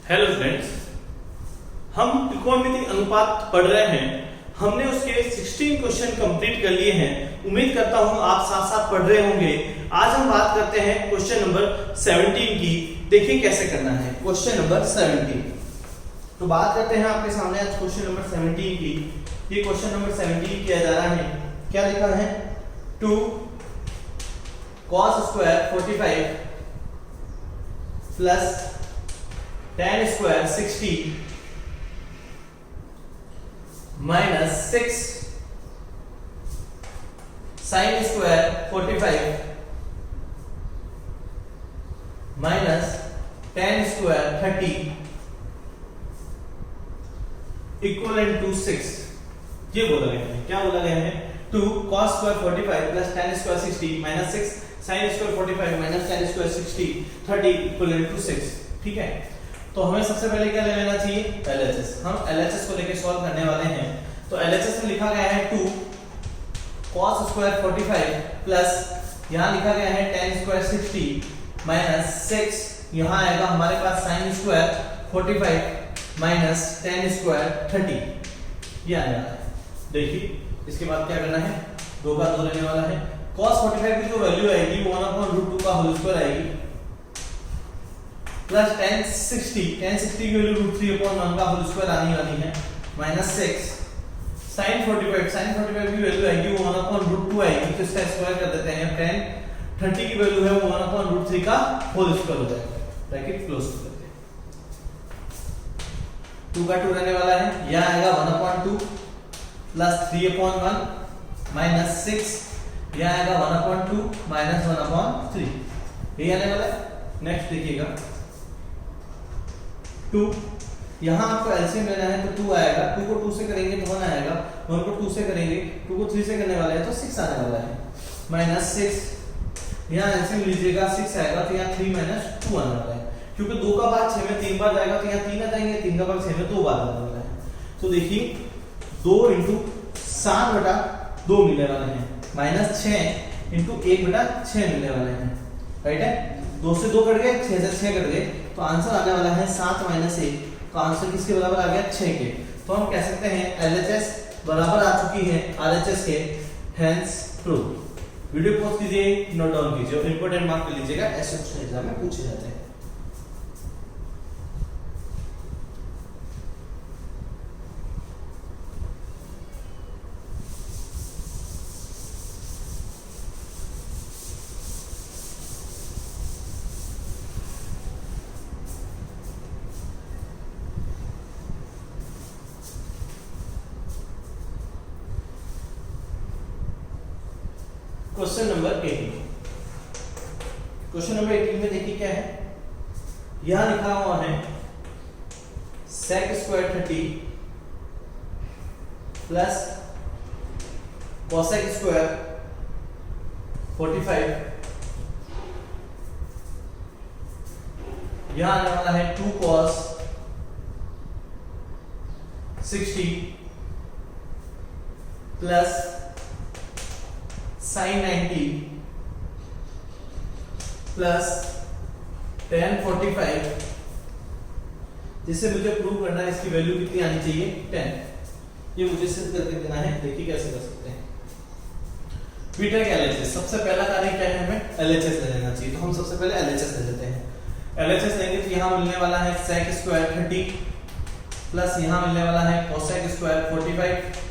Hello friends, हम त्रिकोणमिति अनुपात पढ़ रहे हैं। हमने उसके 16 क्वेश्चन कंप्लीट कर लिए हैं। उम्मीद करता हूं आप साथ साथ पढ़ रहे होंगे। आज हम बात करते हैं क्वेश्चन नंबर 17 की। देखिए कैसे करना है क्वेश्चन नंबर 17। तो बात करते हैं आपके सामने आज क्वेश्चन नंबर 17 की। ये क्वेश्चन नंबर 17 किया जा रहा है। क्या लिखा है? 2 cos square 45 plus tan square 60 minus 6 sin square 45 minus tan square 30 equal to 6। ये बोला गया है। क्या बोला गया है? 2 cos square 45 plus tan square 60 minus 6 sin square 45 minus tan square 60 30 equal to 6। ठीक है, तो हमें सबसे पहले क्या ले लेना चाहिए? LHS। हम LHS को लेके सॉल्व करने वाले हैं। तो LHS में लिखा गया है 2 cos स्क्वायर 45 प्लस यहां लिखा गया है tan स्क्वायर 60 माइनस 6 यहां आएगा हमारे पास sin square 45 minus tan square 30 ये आएगा। देखिए इसके बाद क्या करना है? 2 का 2 लेने वाला है। cos 45 की जो वैल्यू आएगी वो 1/√2 का होल स्क्वायर आएगी प्लस tan 60 की वैल्यू √3/1 का होल स्क्वायर आने वाली है माइनस 6 sin 45 की वैल्यू आएगी वो 1/√2 आएगी। तो इसका स्क्वायर कर देते हैं। tan 30 की वैल्यू है वो 1/√3 का होल स्क्वायर हो जाएगा। ब्रैकेट क्लोज कर देते हैं। 2 का 2 रहने वाला है। यहां आएगा 1/2 प्लस 3/1 माइनस 6 यहां आएगा 1/2 माइनस 1/3 ये आने वाला है। नेक्स्ट देखिएगा 2 यहां आपको एलसीएम लेना है तो 2 आएगा। 2 को 2 से करेंगे तो 1 आएगा। 1 को 2 से करेंगे, 2 को 3 से करने वाले हैं तो 6 आने वाला है माइनस 6 यहां एलसीएम लीजिएगा 6 आएगा तो यहां 3 माइनस 2 आने वाला है। क्योंकि 2 का भाग 6 में 3 बार जाएगा तो यहां 3 आ जाएंगे। 3 का भाग 6 में 2 बार आने वाला है। तो देखिए 2 × 7/2 मिलने वाले हैं माइनस 6 × 1/6 मिलने वाले हैं। राइट है? 2 से 2 कट गए, 6 से 6 कट गए तो आंसर आने वाला है 7 - 1 का आंसर किसके बराबर आ गया? 6 के। तो हम कह सकते हैं LHS बराबर आ चुकी है RHS के। Hence prove. वीडियो पॉज कीजिए, नोट डाउन कीजिए और इंपॉर्टेंट मार्क कर लीजिएगा। ऐसे क्वेश्चन एग्जाम में पूछे जाते हैं। Question number 18। क्वेश्चन नंबर 18 में देखिए क्या है। यहां लिखा हुआ है sec square 30 plus cosec square 45 यहां आने वाला है 2 cos 60 plus sin 90 plus tan 45 जिसे मुझे प्रूव करना है इसकी वैल्यू कितनी आनी चाहिए? 10। ये मुझे सिद्ध करके देना है। देखिए कैसे कर सकते हैं। बीटा के LHS सबसे पहला कार्य क्या है? हमें LHS ले लेना चाहिए। तो हम सबसे पहले LHS ले लेते हैं। LHS लेंगे तो यहां मिलने वाला है sec स्क्वायर 30 प्लस यहां मिलने वाला है cosec स्क्वायर 45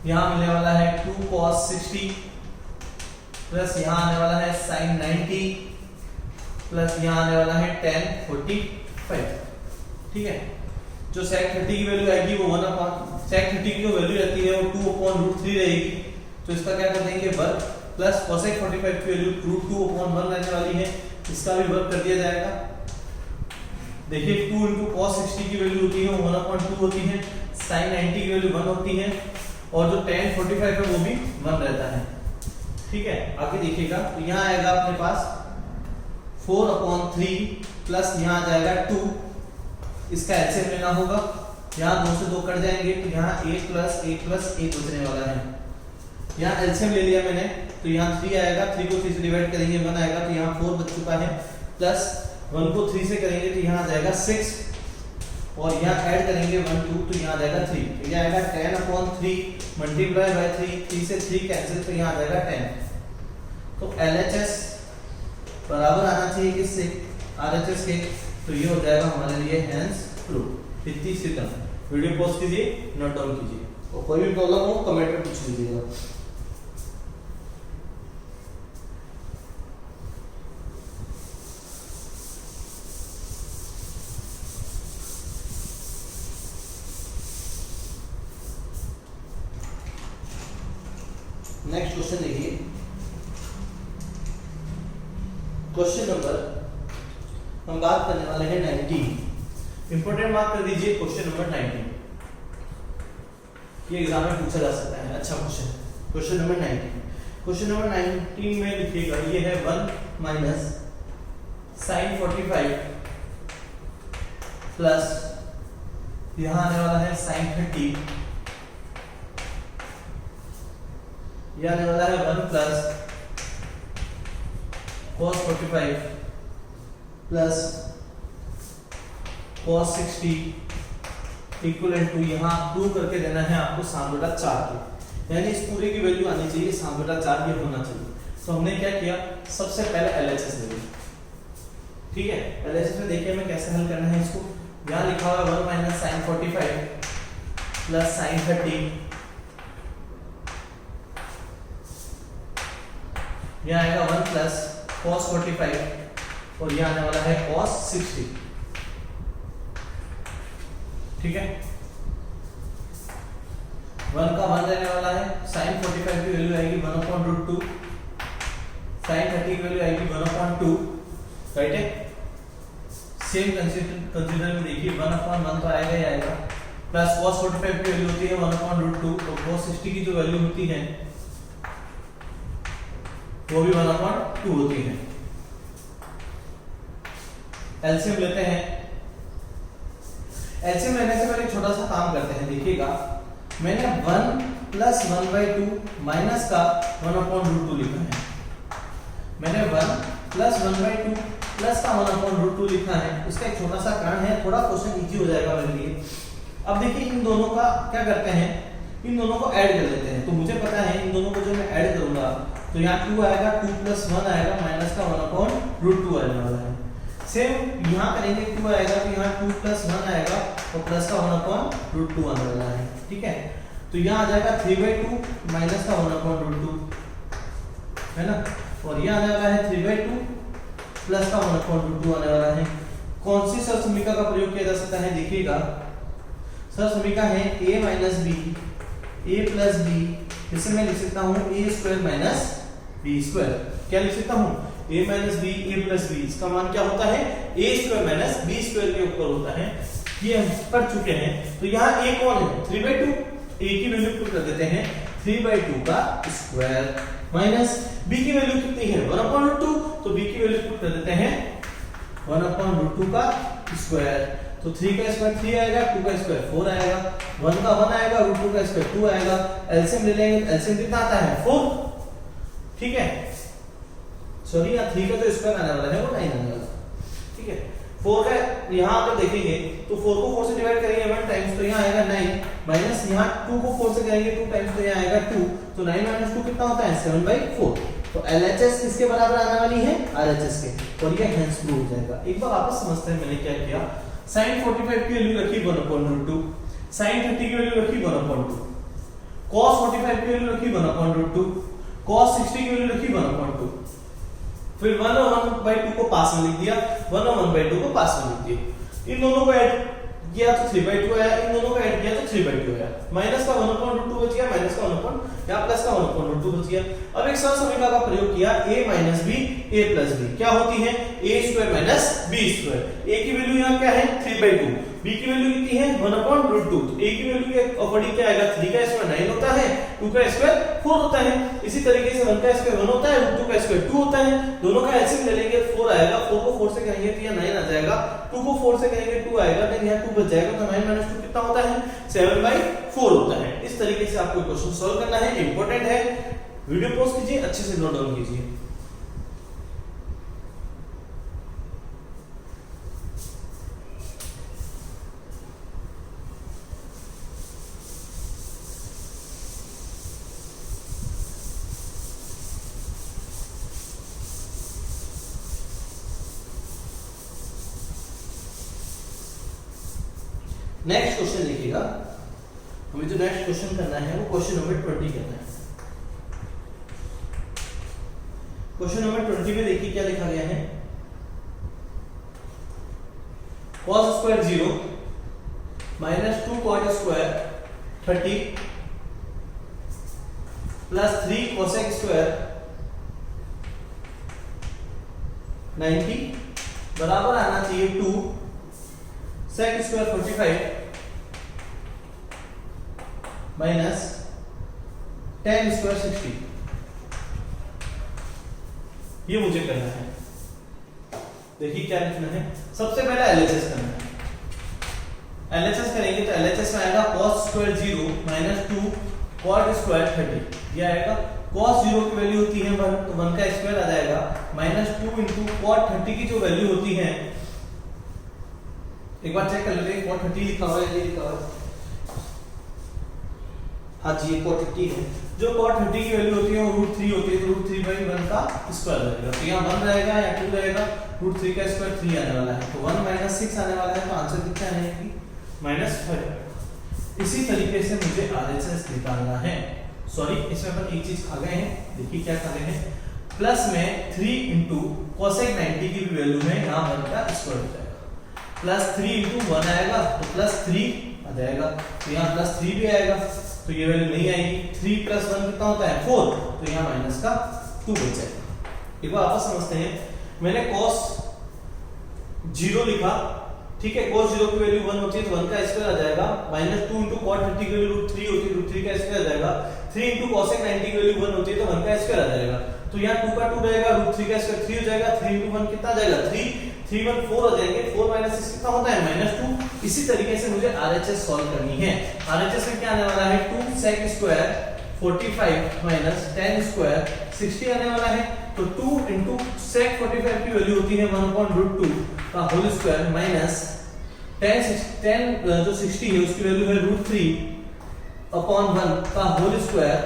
यहां मिलने वाला है 2 cos 60 प्लस यहां आने वाला है sin 90 प्लस यहां आने वाला है tan 45। ठीक है, जो sec 30 की वैल्यू आएगी वो sec 30 की जो वैल्यू रहती है वो 2/√3 रहेगी। तो इसका क्या कर देंगे? वर्ग प्लस cosec 45 की वैल्यू √2/1 रहने वाली है। इसका भी वर्ग कर दिया जाएगा। देखिए 2 × cos 60 की वैल्यू होती है 1/2 होती है। sin 90 की वैल्यू 1 होती है और जो tan 45 है वो भी 1 रहता है। ठीक है, आगे देखिएगा तो यहां आएगा अपने पास 4/3 प्लस यहां आ जाएगा 2। इसका एलसीएम लेना होगा। यहां 2 से 2 कट जाएंगे तो यहां 1 + 1 + 1 बचने वाला है। यहां एलसीएम ले लिया मैंने तो यहां 3 आएगा। 3 को 3 से डिवाइड करेंगे 1 आएगा तो यहां 4 बच चुका है प्लस 1 को 3 से करेंगे तो यहाँ आ जाएगा 6 और यहाँ ऐड करेंगे 1 2 तो यहाँ आ जाएगा 3, तो ये आएगा 10/3 मल्टीप्लाई बाय 3 से 3 कैंसिल तो यहाँ आ जाएगा 10। तो LHS बराबर आना चाहिए किससे, RHS के, तो ये हो जाएगा हमारे लिए हेंस प्रूफ। इतनी सी टर्म। वीडियो पॉज कीजिए, नोट डाउन कीजिए और कोई भी प्रॉब्लम हो कमेंट में पूछ लीजिएगा। नेक्स्ट क्वेश्चन देखिए, क्वेश्चन नंबर हम बात करने वाले हैं 19। इंपोर्टेंट मार्क कर दीजिए क्वेश्चन नंबर 19, ये एग्जाम में पूछा जा सकता है, अच्छा question. Question number 19, question number 19 में लिखिएगा, ये है 1 माइनस साइन 45 प्लस यहां आने वाला है साइन 30, ये आने वाला है 1 plus cos 45 plus cos 60 equal to यहाँ प्रूव करके देना है आपको साम बटा 4 के, यानी इस पूरे की वैल्यू आनी चाहिए साम बटा 4 ये होना चाहिए। तो हमने क्या किया, सबसे पहले LHS ले लिया, ठीक है। LHS में देखिए हमें कैसे हल करना है इसको। यहाँ लिखा हुआ है 1 माइनस साइन 45 प्लस साइन 30, यहाँ आएगा 1 प्लस cos 45 और यहाँ आने वाला है cos 60, ठीक है। 1 का 1 रहने वाला है, sin 45 की वैल्यू आएगी 1/√2, sin 30 की वैल्यू आएगी 1/2, राइट है। सेम कंसीडर में देखिए 1/1 तो आएगा ही आएगा, प्लस cos 45 की वैल्यू होती है 1/√2, तो cos 60 की जो वैल्यू होती है वो भी 1/2 होती है। एलसीएम लेते हैं, एलसीएम लेने से पहले छोटा सा काम करते हैं, देखिएगा मैंने 1 प्लस 1/2 माइनस का 1/√2 लिखा है, मैंने 1 प्लस 1/2 प्लस का 1/√2 लिखा है। इसका एक छोटा सा कारण है, थोड़ा क्वेश्चन इजी हो जाएगा मेरे लिए। अब देखिए इन दोनों का क्या करते हैं, इन दोनों को ऐड कर लेते हैं। तो मुझे पता है इन दोनों को जो मैं ऐड करूंगा तो यहाँ 2 आएगा, 2 प्लस 1 आएगा, माइनस का 1/√2 आने वाला है। सेम यहाँ करेंगे, 2 आएगा तो यहाँ 2 प्लस 1 आएगा और प्लस का 1/√2 आने वाला है, ठीक है। तो यहाँ आ जाएगा 3/2 माइनस का 1/√2, है ना, और यहाँ आने वाला है 3/2 प्लस का 1/√2 आने वाला है। कौन सी सर समीकरण का प्रयोग किया जा सकता है, देखिएगा सर समीकरण है a minus b a plus b, इसे मैं लिख सकता हूँ a square minus b square. क्या लिख सकता हूँ, a minus b a plus b, इसका मान क्या होता है a square minus b square के ऊपर होता है, ये हम पढ़ चुके हैं। तो यहाँ a कौन है, 3/2, a की वैल्यू पुट कर देते हैं 3/2 का स्क्वायर, माइनस b की वैल्यू कितनी है 1/2, तो b की वैल्यू पुट कर देते हैं 1/√2 का स्क्वायर। तो 3 का स्क्वायर 3 आएगा, 2 का स्क्वायर 4 आएगा, 1 का 1 आएगा, √2 का स्क्वायर 2 आएगा। एलसीएम ले लेंगे, एलसीएम कितना आता है 4, ठीक है। सॉरी यहाँ 3 का जो स्क्वायर आने वाला है वो 9 आने वाला, ठीक है। 4 का यहाँ अगर देखेंगे तो 4 को 4 से डिवाइड करेंगे 1 टाइम्स तो यहाँ आएगा 9, माइनस यहाँ 2 को 4 से करेंगे 2 टाइम्स तो यहाँ आएगा 2, तो 9 माइनस 2 कितना होता है 7/4। तो LHS किसके बराबर आने वाली है, RHS के, और ये हेंस प्रूव हो जाएगा। एक बार वापस समझते हैं मैंने क्या किया। sin 45 की वैल्यू रखी 1/√2, sin 30 की वैल्यू रखी 1/2, cos 45 की वैल्यू रखी 1/√2, cos 60 की वैल्यू रखी 1/2, फिर 1/2 को पास में लिख दिया, 1/2 को पास में लिख दिया। इन दोनों को ऐड किया तो 3/2 आया, इन दोनों को ऐड किया तो 3/2 आया, माइनस का 1/2 बच गया, माइनस का 1 या प्लस का 1/2 बच गया। अब एक सरल समीकरण का प्रयोग किया, a minus b a plus b, क्या होती है a square minus b square. a की वैल्यू यहाँ क्या है 3/2, b की वैल्यू कितनी है 1/√2, तो a की वैल्यू के अकॉर्डिंग क्या आएगा, 3 का स्क्वायर 9 होता है, 2 का स्क्वायर 4 होता है। इसी तरीके से 1 का स्क्वायर 1 होता है, 2 का स्क्वायर 2 होता है। दोनों का एलसीएम ले लेंगे 4 आएगा, 4 को 4 से करेंगे तो ये 9 आ जाएगा, 2 को 4 से करेंगे 2 आएगा, देन यहाँ 2 बच जाएगा, तो 9 - 2 कितना होता है 7/4 होता है। इस तरीके से आपको क्वेश्चन सॉल्व करना है, इंपॉर्टेंट है। वीडियो पॉज कीजिए, अच्छे से नोट डाउन कीजिए। नेक्स्ट क्वेश्चन देखिएगा, हमें जो नेक्स्ट क्वेश्चन करना है वो क्वेश्चन नंबर 20 करना है। क्वेश्चन नंबर 20 में देखिए क्या लिखा गया है, cos square 0 minus 2 cot square 30 plus 3 cosec square 90 बराबर आना चाहिए 2 sec square 45 minus tan square 60। ये मुझे करना है। देखिए क्या लिखना है, सबसे पहले LHS करना है। LHS करेंगे तो LHS में आएगा cos square 0 minus 2 cot square 30। ये आएगा cos 0 की वैल्यू होती है 1, तो 1 का स्क्वायर आ जाएगा माइनस 2 इंटू cot 30 की जो वैल्यू होती है, एक बार चेक कर लेते हैं। cot 30 लिखा हुआ है, ये लिखा हुआ है, हाँ जी ये cot 30 है। जो cot 30 की वैल्यू होती है वो √3 होती है, तो √3/1 का स्क्वायर रहेगा। तो यहाँ 1 रहेगा या 2 रहेगा, √3 का स्क्वायर 3 आने वाला है, तो 1 माइनस 6 आने वाला है, तो आंसर कितना आने की -5। इसी तरीके से मुझे RHS निकालना है। सॉरी, इसमें अपन एक चीज खा गए हैं, देखिए क्या खा गए हैं, प्लस में 3 इंटू cosec 90 की भी वैल्यू है, यहाँ 1 का स्क्वायर हो जाएगा, प्लस 3 इंटू 1 आएगा तो प्लस 3 आ जाएगा, तो यहाँ प्लस 3 भी आएगा, तो ये वैल्यू नहीं आएगी। 3 प्लस 1 कितना होता है 4, तो यहाँ माइनस का 2 बच जाएगा। एक बार आपस समझते हैं, मैंने cos 0 लिखा, ठीक है, cos 0 की वैल्यू 1 होती है तो 1 का स्क्वायर आ जाएगा, माइनस 2 इंटू cot 30 की वैल्यू √3 होती है, √3 का स्क्वायर आ जाएगा, 3 इंटू cosec 90 की वैल्यू 1 होती है तो 1 का स्क्वायर आ जाएगा, तो यहाँ 2 का 2 रहेगा, √3 का स्क्वायर 3 हो जाएगा, 3 इंटू 1 कितना आ जाएगा 3, 3 1 4 हो जाएंगे, 4 माइनस 6 कितना होता है -2। इसी तरीके से मुझे RHS सॉल्व करनी है। RHS में क्या आने वाला है 2 sec square 45 minus tan square 60 आने वाला है, तो 2 इंटू sec 45 की वैल्यू होती है 1/√2 का होल स्क्वायर माइनस tan जो 60 है उसकी वैल्यू है √3/1 का होल स्क्वायर,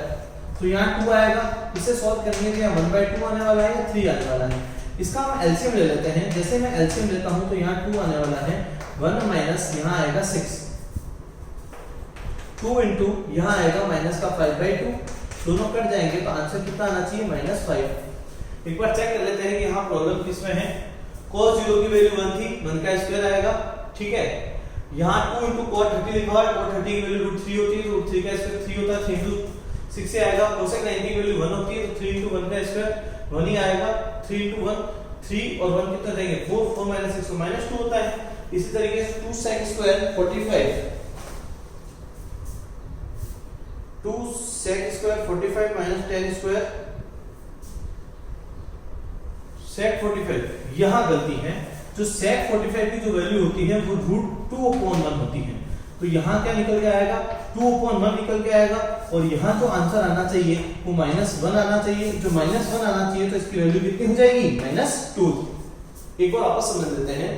तो यहाँ 2 आएगा। इसे सॉल्व करने के लिए 1/2 आने वाला है या 3 आने वाला है, इसका हम एलसीएम ले लेते हैं। जैसे मैं एलसीएम लेता हूं तो यहाँ 2 आने वाला है, 1 माइनस यहाँ आएगा 6, 2 इंटू यहाँ आएगा माइनस का 5/2, दोनों कट जाएंगे तो आंसर कितना आना चाहिए -5। एक बार चेक कर लेते हैं कि यहाँ प्रॉब्लम किसमें है। cos 0 की वैल्यू 1 थी, 1 का स्क्वायर आएगा, ठीक है। यहाँ 2 इंटू cot 30 लिखा हुआ है, cot 30 की वैल्यू √3 होती है, तो √3 का स्क्वायर 3 होता है, 3 इंटू 6 से आएगा। cosec 90 की वैल्यू 1 होती है, तो 3 इंटू 1 का स्क्वायर 1 ही आएगा, 3 इंटू 1 3 और 1 कितना देंगे 4, 4 माइनस 6 -2 होता है। इसी तरीके से 2 sec square 45, 2 sec square 45 minus tan square sec 45, यहां गलती है। जो sec 45 की जो वैल्यू होती है वो √2/1 होती है, तो यहाँ क्या निकल के आएगा 2/1 निकल के आएगा, और यहाँ जो आंसर आना चाहिए वो -1 आना चाहिए। जो -1 आना चाहिए तो इसकी वैल्यू कितनी हो जाएगी -2। एक बार आपस समझ लेते हैं,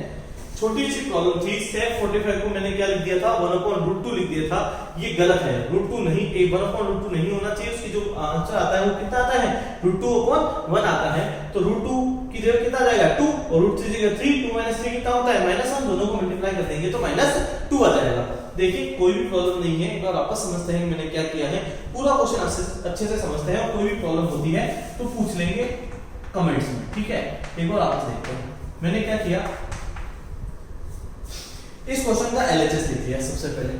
छोटी सी प्रॉब्लम थी। sec 45 को मैंने क्या लिख दिया था 1/√2 लिख दिया था, ये गलत है, √2 नहीं, 1/√2 नहीं होना चाहिए। उसकी जो आंसर आता है वो कितना आता है √2/1 आता है, तो √2 की जगह कितना आ जाएगा 2 और √3 की जगह 3, 2 - 3 कितना होता है -1, दोनों को मल्टीप्लाई कर देंगे तो -2 आ जाएगा। देखिए कोई भी प्रॉब्लम नहीं है, एक बार वापस समझते हैं मैंने क्या किया है, पूरा क्वेश्चन अच्छे से समझते हैं, और कोई भी प्रॉब्लम होती है तो पूछ लेंगे कमेंट्स में, ठीक है। एक बार वापस देखते हैं मैंने क्या किया, इस क्वेश्चन का LHS लिख दिया। सबसे पहले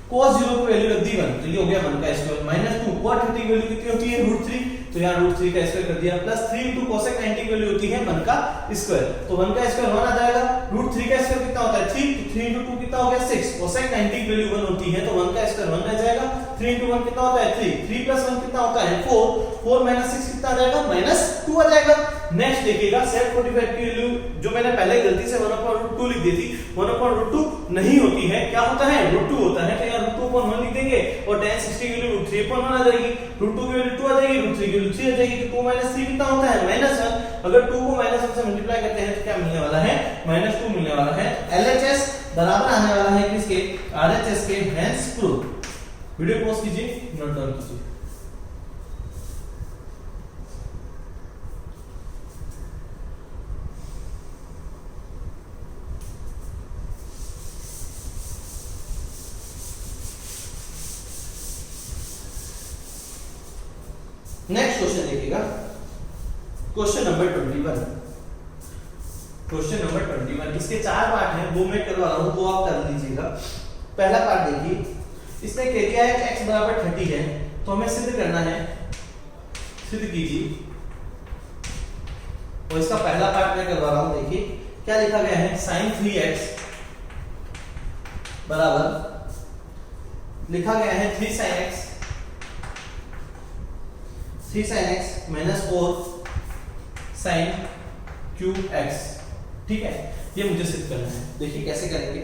cos 0 की वैल्यू रख दी 1, तो ये हो गया 1 का स्क्वायर, -2 cot 30 की वैल्यू कितनी होती है √3, तो यहाँ √3 का स्क्वायर कर दिया, प्लस 3 इंटू cosec 90 की वैल्यू होती है 1 का स्क्वायर, तो 1 का स्क्वायर 1 आ जाएगा, √3 का स्क्वायर कितना होता है 3, तो 3 इंटू 2 कितना हो गया 6, cosec 90 की वैल्यू 1 होती है तो 1 का स्क्वायर 1 रह जाएगा, 3 इंटू 1 कितना होता है 3, 3 प्लस 1 कितना होता है 4, 4 माइनस 6 कितना आ जाएगा -2 आ जाएगा। नेक्स्ट देखिएगा sec 45 की वैल्यू जो मैंने पहले गलती से 1/√2 लिख दी थी, 1/√2 नहीं होती है, क्या होता है √2 होता है, तो यहाँ √2/1 लिख देंगे, और tan 60 की वैल्यू √3/1 आ जाएगी, √2 की वैल्यू 2 आ जाएगी, √3 की वैल्यू 3 आ जाएगी, तो 2 - 3 कितना होता है -1। अगर 2 को -1 से मल्टीप्लाई करते हैं तो क्या मिलने वाला है -2 मिलने वाला है। LHS बराबर आने वाला है किसके RHS के, हेंस प्रूव। वीडियो पॉज कीजिए, नोट डाउन कीजिए। नेक्स्ट क्वेश्चन देखिएगा, क्वेश्चन नंबर 21। क्वेश्चन नंबर 21 इसके 4 पार्ट हैं, वो मैं करवा रहा हूं, वो आप कर लीजिएगा। पहला पार्ट देखिए, इसने कह दिया है कि x बराबर 30 है, तो हमें सिद्ध करना है, सिद्ध कीजिए। और इसका पहला पार्ट मैं करवा रहा हूं, देखिए क्या लिखा गया है, sin 3x बराबर लिखा गया है 3 sin x minus 4 sin cube x। ठीक है, ये मुझे सिद्ध करना है। देखिए कैसे करेंगे।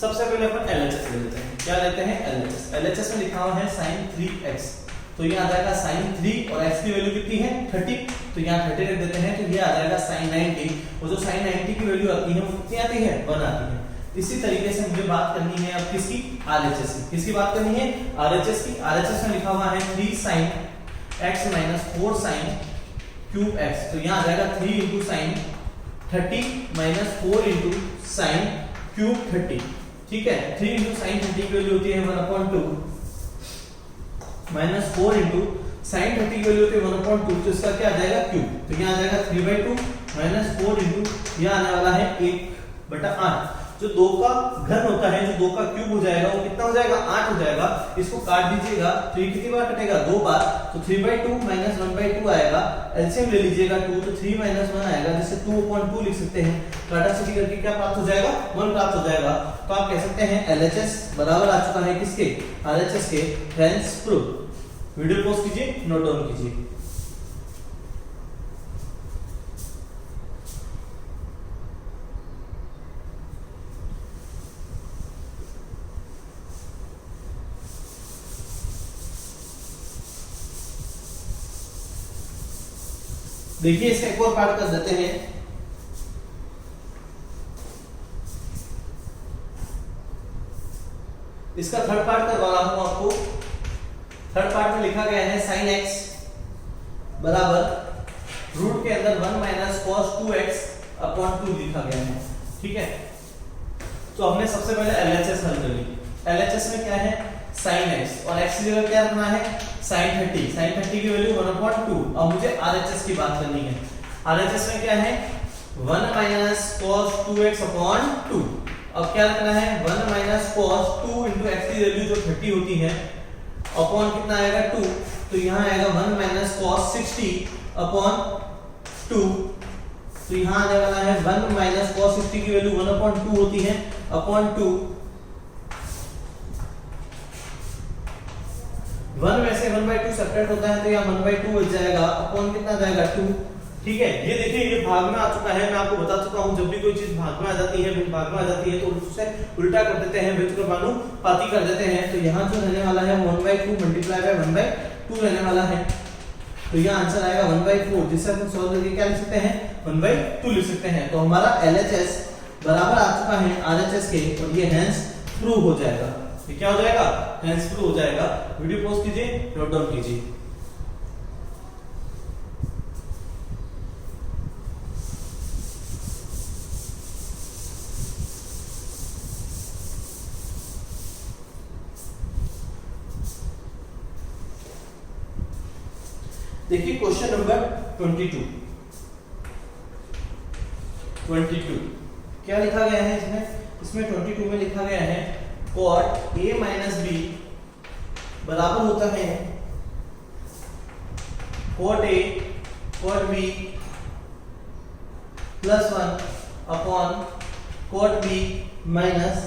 सबसे पहले अपन LHS ले लेते हैं। क्या लेते हैं? LHS। LHS में लिखा हुआ है sin 3x, तो ये आ जाएगा sin 3 और x की वैल्यू कितनी है 30, तो यहाँ 30 रख देते हैं, तो ये आ जाएगा sin 90। और जो sin 90 की वैल्यू आती है वो कितनी आती है? 1 आती है। इसी तरीके से मुझे बात करनी है अब किसकी? RHS की। किसकी बात करनी है? RHS की। RHS में लिखा हुआ है 3 sin x minus 4 sin cube x, तो यहाँ आ जाएगा 3 into sin 30 minus 4 into sin cube 30। ठीक है, 3 इंटू sin 30 की वैल्यू होती है 1/2 माइनस 4 इंटू sin 30 की वैल्यू होती है 1/2, तो इसका क्या आ जाएगा? क्यूब। तो यहाँ आ जाएगा 3/2 माइनस 4 इंटू यहाँ आने वाला है 1/8। जो 2 का घन होता है, जो 2 का क्यूब हो जाएगा वो कितना हो जाएगा? 8 हो जाएगा। इसको काट दीजिएगा तो ये कितनी बार कटेगा? 2 बार, तो 3/2 माइनस 1/2 आएगा। एलसीएम ले लीजिएगा 2, तो 3 माइनस 1 आएगा, जिसे 2/2 लिख सकते हैं। काटाछटी करके क्या प्राप्त हो जाएगा? 1 प्राप्त हो जाएगा। तो आप कह सकते हैं LHS बराबर आ चुका है किसके? RHS के। Hence prove. वीडियो पॉज कीजिए, नोट डाउन कीजिए। देखिए इसका एक और पार्ट कर देते हैं। इसका थर्ड पार्ट करवा रहा हूं आपको। थर्ड पार्ट में लिखा गया है sin x बराबर रूट के अंदर 1 माइनस cos 2x अपॉन 2 लिखा गया है। ठीक है, तो हमने सबसे पहले LHS हल कर ली। LHS में क्या है? sin x, और x की जगह क्या रखना है? sin 30। sin 30 की वैल्यू 1/2। अब मुझे RHS की बात करनी है। RHS में क्या है? 1 माइनस cos 2x अपॉन 2। अब क्या रखना है? 1 माइनस cos 2 इंटू x की वैल्यू जो 30 होती है अपॉन कितना आएगा? 2। तो यहाँ आएगा 1 माइनस cos 60 अपॉन 2। तो यहाँ आने वाला है 1 माइनस cos 60 की वैल्यू 1/2 होती है अपॉन 2। 1 में से 1/2 सेपरेट होता है, तो यहाँ 1/2 बच जाएगा अपॉन कितना जाएगा? 2। ठीक है, ये देखिए ये भाग में आ चुका है। मैं आपको बता चुका हूँ, जब भी कोई चीज भाग में आ जाती है, भाग में आ जाती है तो उससे उल्टा कर देते हैं, व्युत्क्रमानुपाती कर देते हैं। तो यहाँ जो रहने वाला है 1/2 मल्टीप्लाई बाय 1/2 रहने वाला है। तो यहाँ आंसर आएगा 1/4, जिससे हम सॉल्व करके क्या लिख सकते हैं? 1/2 लिख सकते हैं। तो हमारा LHS बराबर आ चुका है RHS के, और ये हेंस प्रूव हो जाएगा। ये क्या हो जाएगा? हेंस प्रूव हो जाएगा। वीडियो पॉज कीजिए, नोट डाउन कीजिए। देखिए क्वेश्चन नंबर 22 क्या लिखा गया है इसमें 22 में लिखा गया है cot a माइनस b बराबर होता है cot a cot b plus 1 upon cot b minus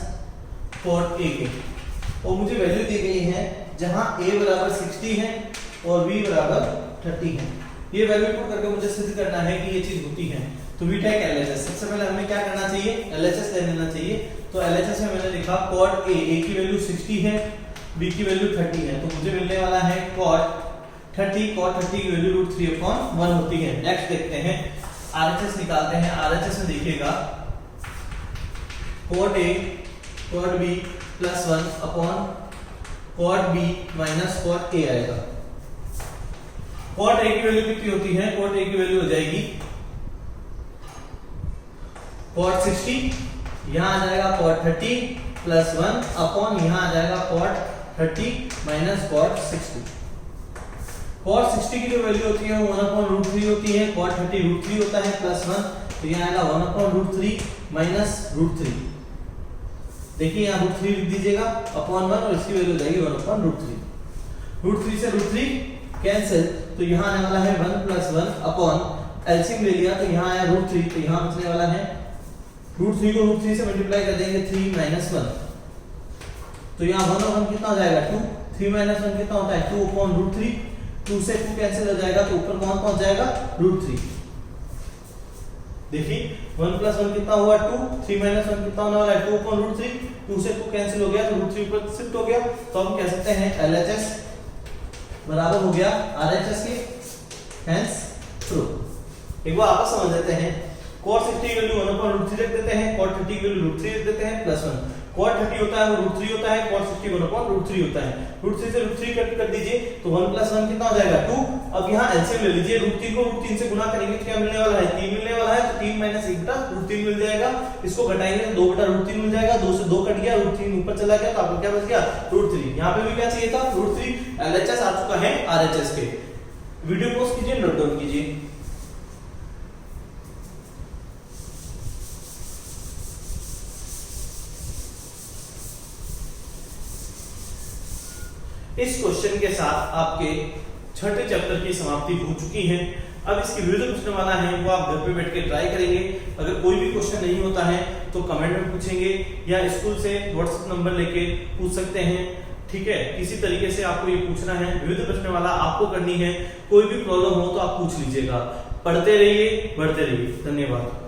cot a के। और मुझे वैल्यू दी गई है जहां a बराबर 60 है और b बराबर 30 है। ये वैल्यू पुट करके मुझे सिद्ध करना है कि ये चीज होती है। तो we take LHS। सबसे पहले हमें क्या करना चाहिए? LHS ले लेना चाहिए। तो LHS में मैंने लिखा cot a की वैल्यू 60 है, b की वैल्यू 30 है, तो मुझे मिलने वाला है cot 30 की वैल्यू √3/1 होती है। नेक्स्ट देखते हैं, RHS निकालते हैं। RHS में देखिएगा cot a cot b plus 1 upon cot b minus cot a आएगा। cot a की वैल्यू कितनी होती है? cot a की वैल्यू हो जाएगी cot 60, यहाँ आ जाएगा cot 30 प्लस 1 अपॉन यहाँ आ जाएगा cot 30 माइनस cot 60। cot 60 की जो वैल्यू होती है वो 1/√3 होती है, cot 30 √3 होता है +1, तो यहाँ आएगा 1/√3 -√3। देखिए यहाँ √3 लिख दीजिएगा अपॉन 1 और इसकी वैल्यू हो जाएगी 1/√3। √3 से √3 कैंसिल, तो यहाँ आने वाला है 1 + 1 अपॉन एलसीएम ले लिया तो यहाँ आया √3, तो यहाँ बचने वाला है √3 को √3 से मल्टीप्लाई कर देंगे 3 - 1, तो यहाँ 1 और 1 कितना हो जाएगा 2, 3 - 1 कितना होता है 2/√3, 2 से 2 कैंसिल हो जाएगा तो ऊपर कौन पहुंच जाएगा √3। देखिए 1 + 1 कितना हुआ 2, 3 - 1 कितना होने वाला है 2/√3, 2 से 2 कैंसिल हो गया तो √3 ऊपर शिफ्ट हो गया, तो हम कह सकते हैं LHS बराबर हो गया RHS के, हेंस ट्रू। एक बार आपस समझ लेते हैं, cot 60 की वैल्यू 1/√3 रख देते हैं, cot 30 की वैल्यू √3 रख देते हैं +1, cot 30 होता है वो √3 होता है, cot 60 1/√3 होता है, √3 से √3 कट कर दीजिए तो 1 + 1 कितना हो जाएगा 2। अब यहाँ एलसीएम ले लीजिए, √3 को √3 से गुना करेंगे तो क्या मिलने वाला है 3 मिलने वाला है, तो 3 - 1/√3 मिल जाएगा, इसको घटाएंगे तो 2/√3 मिल जाएगा, 2 से 2 कट गया, √3 ऊपर चला गया तो आपको क्या बच गया √3। यहाँ पे भी क्या चाहिए था √3, LHS आ चुका है RHS पे। वीडियो पॉज कीजिए, नोट डाउन कीजिए। इस क्वेश्चन के साथ आपके छठे चैप्टर की समाप्ति हो चुकी है। अब इसकी वीडियो पूछने वाला है वो आप घर पे बैठ के ट्राई करेंगे। अगर कोई भी क्वेश्चन नहीं होता है तो कमेंट में पूछेंगे या स्कूल से व्हाट्सएप नंबर लेके पूछ सकते हैं, ठीक है। किसी तरीके से आपको ये पूछना है, वीडियो पूछने वाला आपको करनी है, कोई भी प्रॉब्लम हो तो आप पूछ लीजिएगा। पढ़ते रहिए, बढ़ते रहिए। धन्यवाद।